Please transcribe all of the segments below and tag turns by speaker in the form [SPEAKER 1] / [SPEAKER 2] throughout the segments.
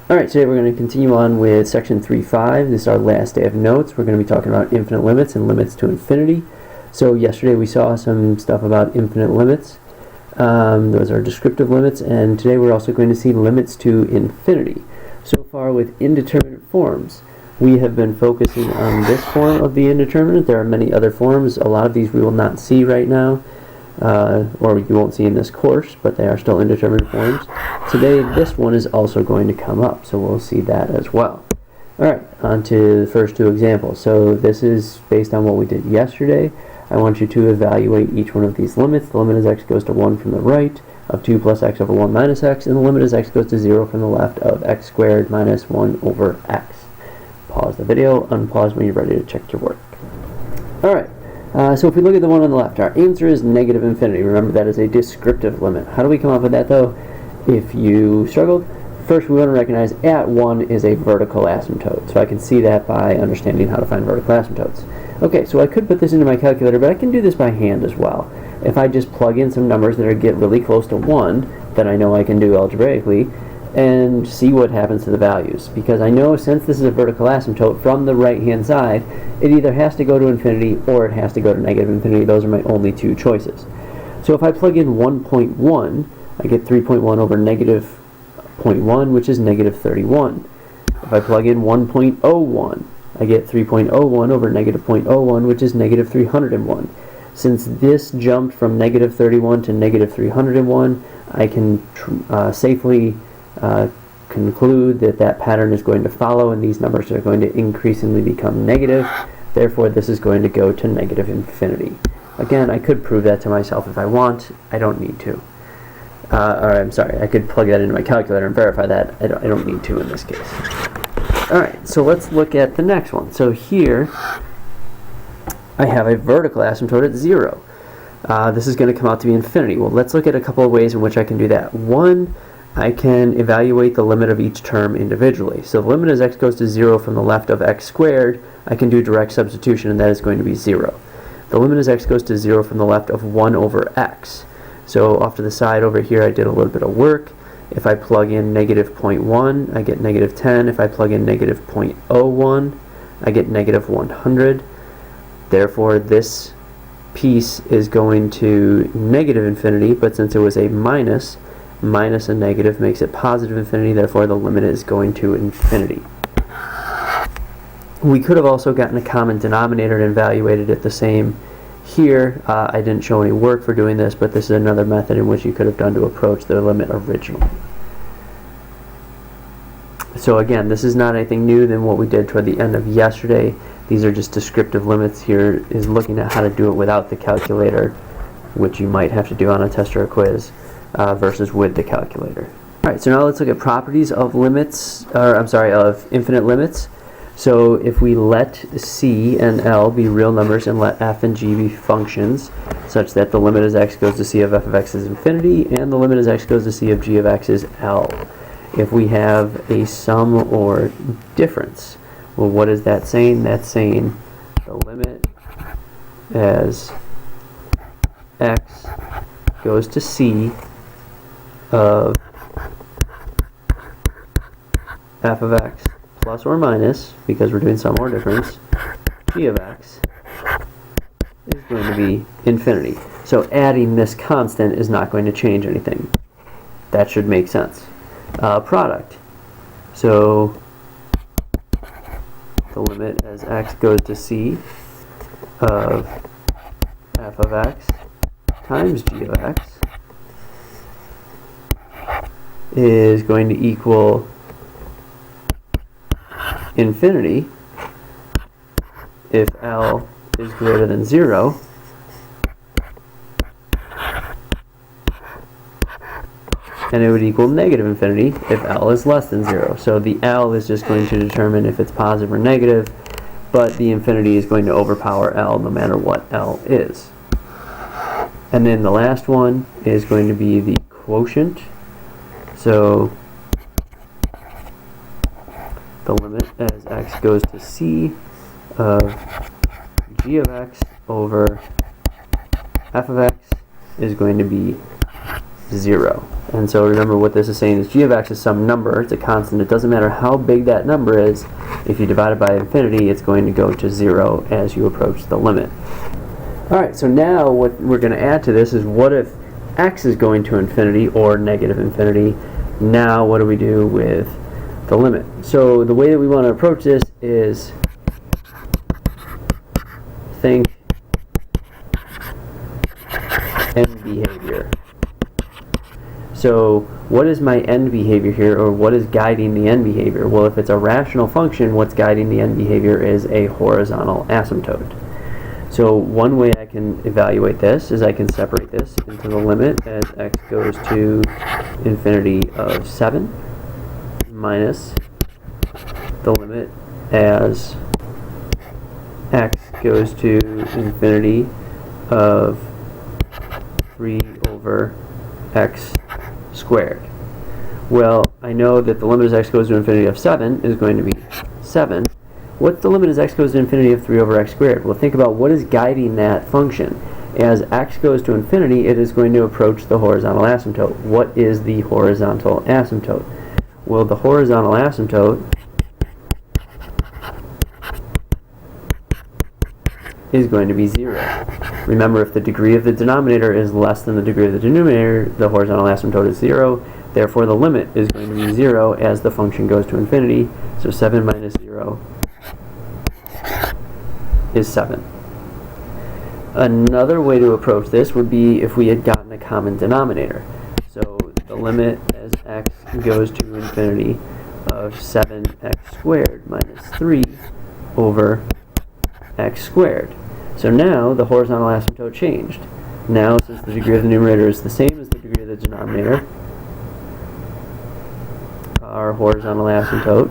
[SPEAKER 1] Alright, today we're going to continue on with section 3.5. This is our last day of notes. We're going to be talking about infinite limits and limits to infinity. So yesterday we saw some stuff about infinite limits. Those are descriptive limits, and today we're also going to see limits to infinity. So far with indeterminate forms, we have been focusing on this form of the indeterminate. There are many other forms. A lot of these we will not see right now, or you won't see in this course, but they are still indeterminate forms. Today this one is also going to come up, so we'll see that as well. Alright, on to the first two examples. So this is based on what we did yesterday. I want you to evaluate each one of these limits. The limit as x goes to 1 from the right of 2 plus x over 1 minus x, and the limit as x goes to 0 from the left of x squared minus 1 over x. Pause the video, unpause when you're ready to check your work. Alright. So if we look at the one on the left, our answer is negative infinity. Remember, that is a descriptive limit. How do we come up with that, though? If you struggled, first we want to recognize at 1 is a vertical asymptote. So I can see that by understanding how to find vertical asymptotes. Okay, so I could put this into my calculator, but I can do this by hand as well. If I just plug in some numbers that get really close to 1, then I know I can do algebraically, and see what happens to the values. Because I know, since this is a vertical asymptote from the right-hand side, it either has to go to infinity or it has to go to negative infinity. Those are my only two choices. So if I plug in 1.1, I get 3.1 over negative 0.1, which is negative 31. If I plug in 1.01, I get 3.01 over negative 0.01, which is negative 301. Since this jumped from negative 31 to negative 301, I can safely conclude that that pattern is going to follow, and these numbers are going to increasingly become negative. Therefore, this is going to go to negative infinity. Again, I could prove that to myself if I want. I don't need to. Or I'm sorry, I could plug that into my calculator and verify that. I don't need to in this case. Alright, so let's look at the next one. So here, I have a vertical asymptote at 0. This is going to come out to be infinity. Well, let's look at a couple of ways in which I can do that. One, I can evaluate the limit of each term individually. So the limit as x goes to 0 from the left of x squared, I can do direct substitution, and that is going to be 0. The limit as x goes to 0 from the left of 1 over x. So off to the side over here, I did a little bit of work. If I plug in negative 0.1, I get negative 10. If I plug in negative 0.01, I get negative 100. Therefore, this piece is going to negative infinity, but since it was a minus a negative makes it positive infinity, therefore the limit is going to infinity. We could have also gotten a common denominator and evaluated it the same here. I didn't show any work for doing this, but this is another method in which you could have done to approach the limit originally. So again, this is not anything new than what we did toward the end of yesterday. These are just descriptive limits. Here is looking at how to do it without the calculator, which you might have to do on a test or a quiz, versus with the calculator. Alright, so now let's look at properties of of infinite limits. So if we let c and l be real numbers and let f and g be functions, such that the limit as x goes to c of f of x is infinity and the limit as x goes to c of g of x is l. If we have a sum or difference, well, what is that saying? That's saying the limit as x goes to c of f of x plus or minus, because we're doing sum or difference, g of x is going to be infinity. So adding this constant is not going to change anything. That should make sense. Product. So the limit as x goes to c of f of x times g of x is going to equal infinity if L is greater than 0, and it would equal negative infinity if L is less than 0. So the L is just going to determine if it's positive or negative, but the infinity is going to overpower L no matter what L is. And then the last one is going to be the quotient. So the limit as x goes to c of g of x over f of x is going to be 0. And so remember what this is saying is g of x is some number. It's a constant. It doesn't matter how big that number is. If you divide it by infinity, it's going to go to 0 as you approach the limit. Alright, so now what we're going to add to this is what if x is going to infinity or negative infinity. Now what do we do with the limit? So the way that we want to approach this is think end behavior. So what is my end behavior here, or what is guiding the end behavior? Well, if it's a rational function, what's guiding the end behavior is a horizontal asymptote. So one way I can evaluate this is I can separate this into the limit as x goes to infinity of 7 minus the limit as x goes to infinity of 3 over x squared. Well, I know that the limit as x goes to infinity of 7 is going to be 7. What's the limit as x goes to infinity of 3 over x squared? Well, think about what is guiding that function. As x goes to infinity, it is going to approach the horizontal asymptote. What is the horizontal asymptote? Well, the horizontal asymptote is going to be 0. Remember, if the degree of the denominator is less than the degree of the denominator, the horizontal asymptote is 0. Therefore, the limit is going to be 0 as the function goes to infinity. So 7 minus 0 is 7. Another way to approach this would be if we had gotten a common denominator. So the limit as x goes to infinity of 7x squared minus 3 over x squared. So now the horizontal asymptote changed. Now, since the degree of the numerator is the same as the degree of the denominator, our horizontal asymptote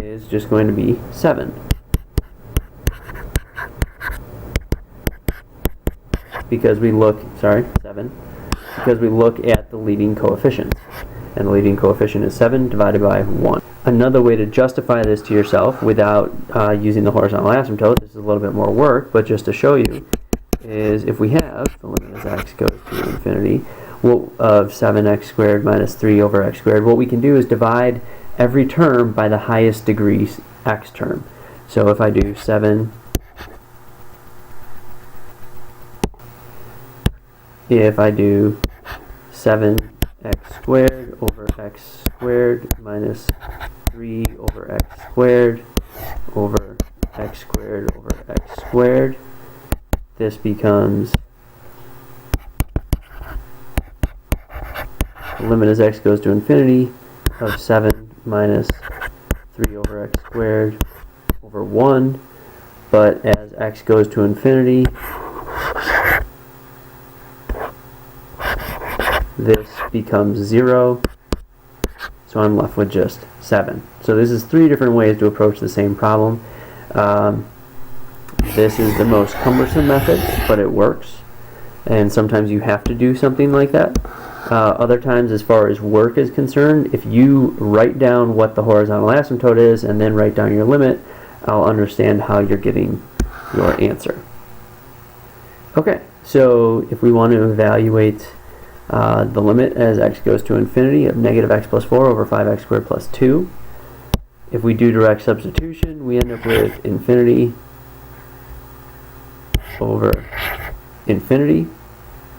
[SPEAKER 1] is just going to be 7. Because we look, 7, because we look at the leading coefficient. And the leading coefficient is 7 divided by 1. Another way to justify this to yourself without using the horizontal asymptote, this is a little bit more work, but just to show you, is if we have the limit as x goes to infinity of 7x squared minus 3 over x squared, what we can do is divide every term by the highest degree x term. So if I do 7, if I do 7x squared over x squared minus 3 over x squared over x squared over x squared, this becomes the limit as x goes to infinity of 7 minus 3 over x squared over 1, but as x goes to infinity, this becomes 0, so I'm left with just 7. So this is 3 different ways to approach the same problem. This is the most cumbersome method, but it works, and sometimes you have to do something like that. Other times, as far as work is concerned, if you write down what the horizontal asymptote is and then write down your limit, I'll understand how you're getting your answer. Okay, so if we want to evaluate the limit as x goes to infinity of negative x plus 4 over 5x squared plus 2. If we do direct substitution, we end up with infinity over infinity.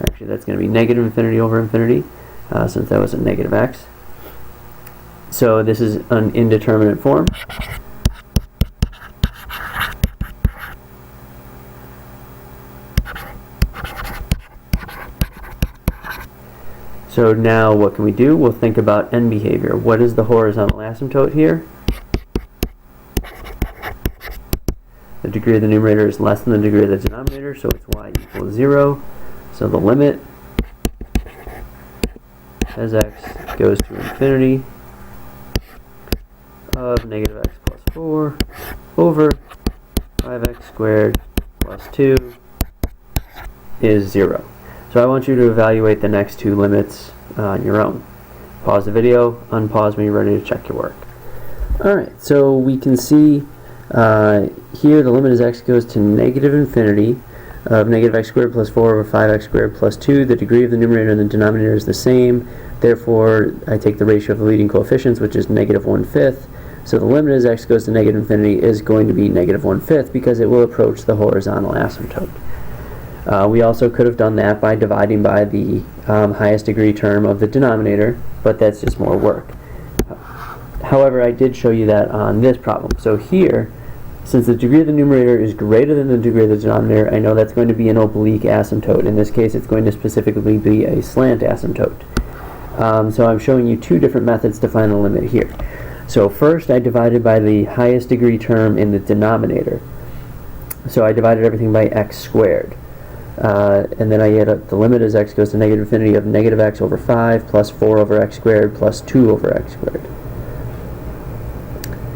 [SPEAKER 1] Actually, that's going to be negative infinity over infinity, since that was a negative x. So this is an indeterminate form. So now what can we do? We'll think about end behavior. What is the horizontal asymptote here? The degree of the numerator is less than the degree of the denominator, so it's y equals 0. So the limit as x goes to infinity of negative x plus 4 over 5x squared plus 2 is 0. So I want you to evaluate the next 2 limits on your own. Pause the video, unpause when you're ready to check your work. Alright, so we can see here the limit as x goes to negative infinity of negative x squared plus 4 over 5x squared plus 2. The degree of the numerator and the denominator is the same. Therefore, I take the ratio of the leading coefficients, which is negative 1/5. So the limit as x goes to negative infinity is going to be negative 1/5 because it will approach the horizontal asymptote. We also could have done that by dividing by the highest degree term of the denominator, but that's just more work. However, I did show you that on this problem. So here, since the degree of the numerator is greater than the degree of the denominator, I know that's going to be an oblique asymptote. In this case, it's going to specifically be a slant asymptote. So I'm showing you two different methods to find the limit here. So first, I divided by the highest degree term in the denominator. So I divided everything by x squared. And then I get the limit as x goes to negative infinity of negative x over 5 plus 4 over x squared plus 2 over x squared.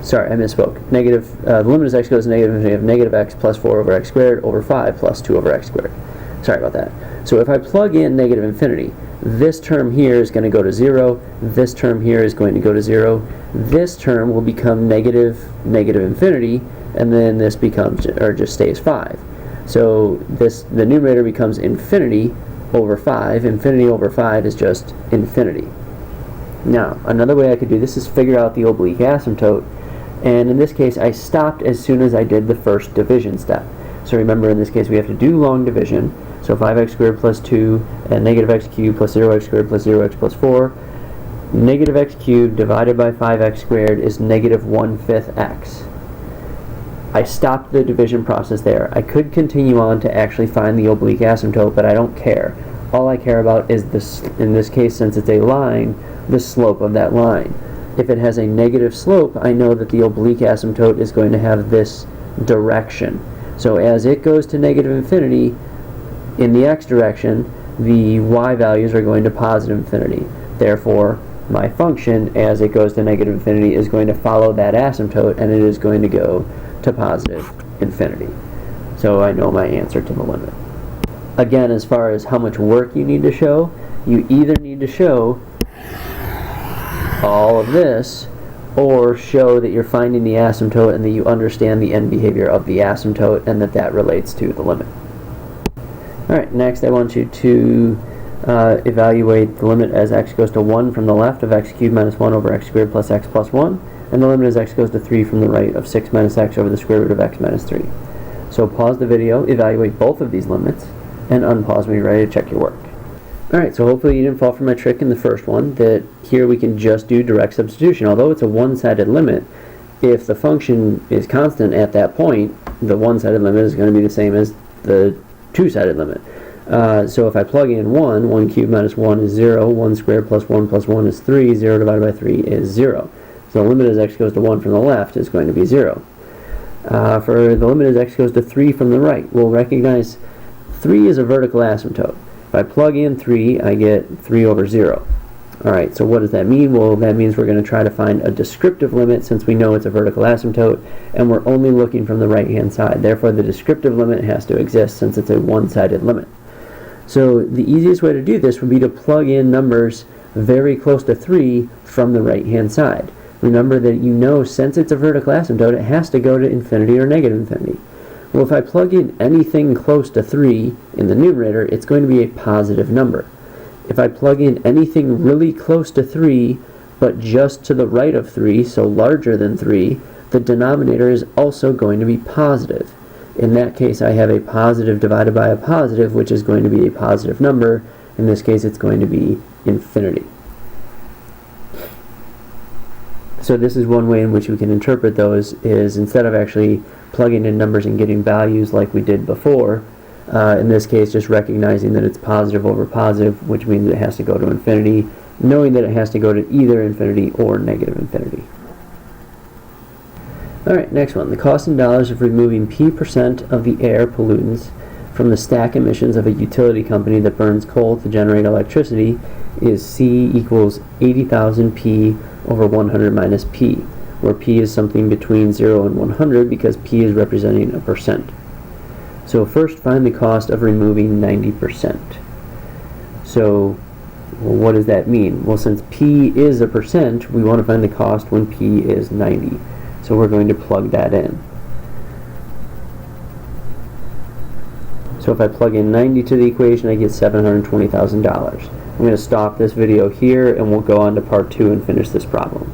[SPEAKER 1] Sorry, I misspoke. The limit as x goes to negative infinity of negative x plus 4 over x squared over 5 plus 2 over x squared. Sorry about that. So if I plug in negative infinity, this term here is going to go to 0, this term here is going to go to 0, this term will become negative infinity, and then this becomes, or just stays 5. So the numerator becomes infinity over 5. Infinity over 5 is just infinity. Now, another way I could do this is figure out the oblique asymptote, and in this case I stopped as soon as I did the first division step. So remember, in this case we have to do long division. So 5x squared plus 2 and negative x cubed plus 0x squared plus 0x plus 4. Negative x cubed divided by 5x squared is negative 1/5 x. I stopped the division process there. I could continue on to actually find the oblique asymptote, but I don't care. All I care about is this, in this case, since it's a line, the slope of that line. If it has a negative slope, I know that the oblique asymptote is going to have this direction. So as it goes to negative infinity, in the x direction, the y values are going to positive infinity. Therefore, my function, as it goes to negative infinity, is going to follow that asymptote, and it is going to go to positive infinity. So I know my answer to the limit. Again, as far as how much work you need to show, you either need to show all of this, or show that you're finding the asymptote and that you understand the end behavior of the asymptote and that relates to the limit. Alright, next I want you to evaluate the limit as x goes to 1 from the left of x cubed minus 1 over x squared plus x plus 1, and the limit as x goes to 3 from the right of 6 minus x over the square root of x minus 3. So pause the video, evaluate both of these limits, and unpause when you're ready to check your work. Alright, so hopefully you didn't fall for my trick in the first one, that here we can just do direct substitution. Although it's a one-sided limit, if the function is constant at that point, the one-sided limit is going to be the same as the two-sided limit. So if I plug in 1 cubed minus 1 is 0, 1 squared plus 1 is 3, 0 divided by 3 is 0. So the limit as x goes to 1 from the left is going to be 0. For the limit as x goes to 3 from the right, we'll recognize 3 is a vertical asymptote. If I plug in 3, I get 3 over 0. Alright, so what does that mean? Well, that means we're going to try to find a descriptive limit since we know it's a vertical asymptote, and we're only looking from the right-hand side. Therefore, the descriptive limit has to exist since it's a one-sided limit. So the easiest way to do this would be to plug in numbers very close to 3 from the right-hand side. Remember that you know since it's a vertical asymptote, it has to go to infinity or negative infinity. Well, if I plug in anything close to 3 in the numerator, it's going to be a positive number. If I plug in anything really close to 3, but just to the right of 3, so larger than 3, the denominator is also going to be positive. In that case, I have a positive divided by a positive, which is going to be a positive number. In this case, it's going to be infinity. So this is one way in which we can interpret those, is instead of actually plugging in numbers and getting values like we did before, in this case just recognizing that it's positive over positive, which means it has to go to infinity, knowing that it has to go to either infinity or negative infinity. Alright, next one. The cost in dollars of removing P% of the air pollutants from the stack emissions of a utility company that burns coal to generate electricity is C equals 80,000 P over 100 minus P, where P is something between 0 and 100 because P is representing a percent. So first find the cost of removing 90%. So what does that mean? Well, since P is a percent, we want to find the cost when P is 90. So we're going to plug that in. So So if I plug in 90 to the equation, I get $720,000. I'm going to stop this video here and we'll go on to part 2 and finish this problem.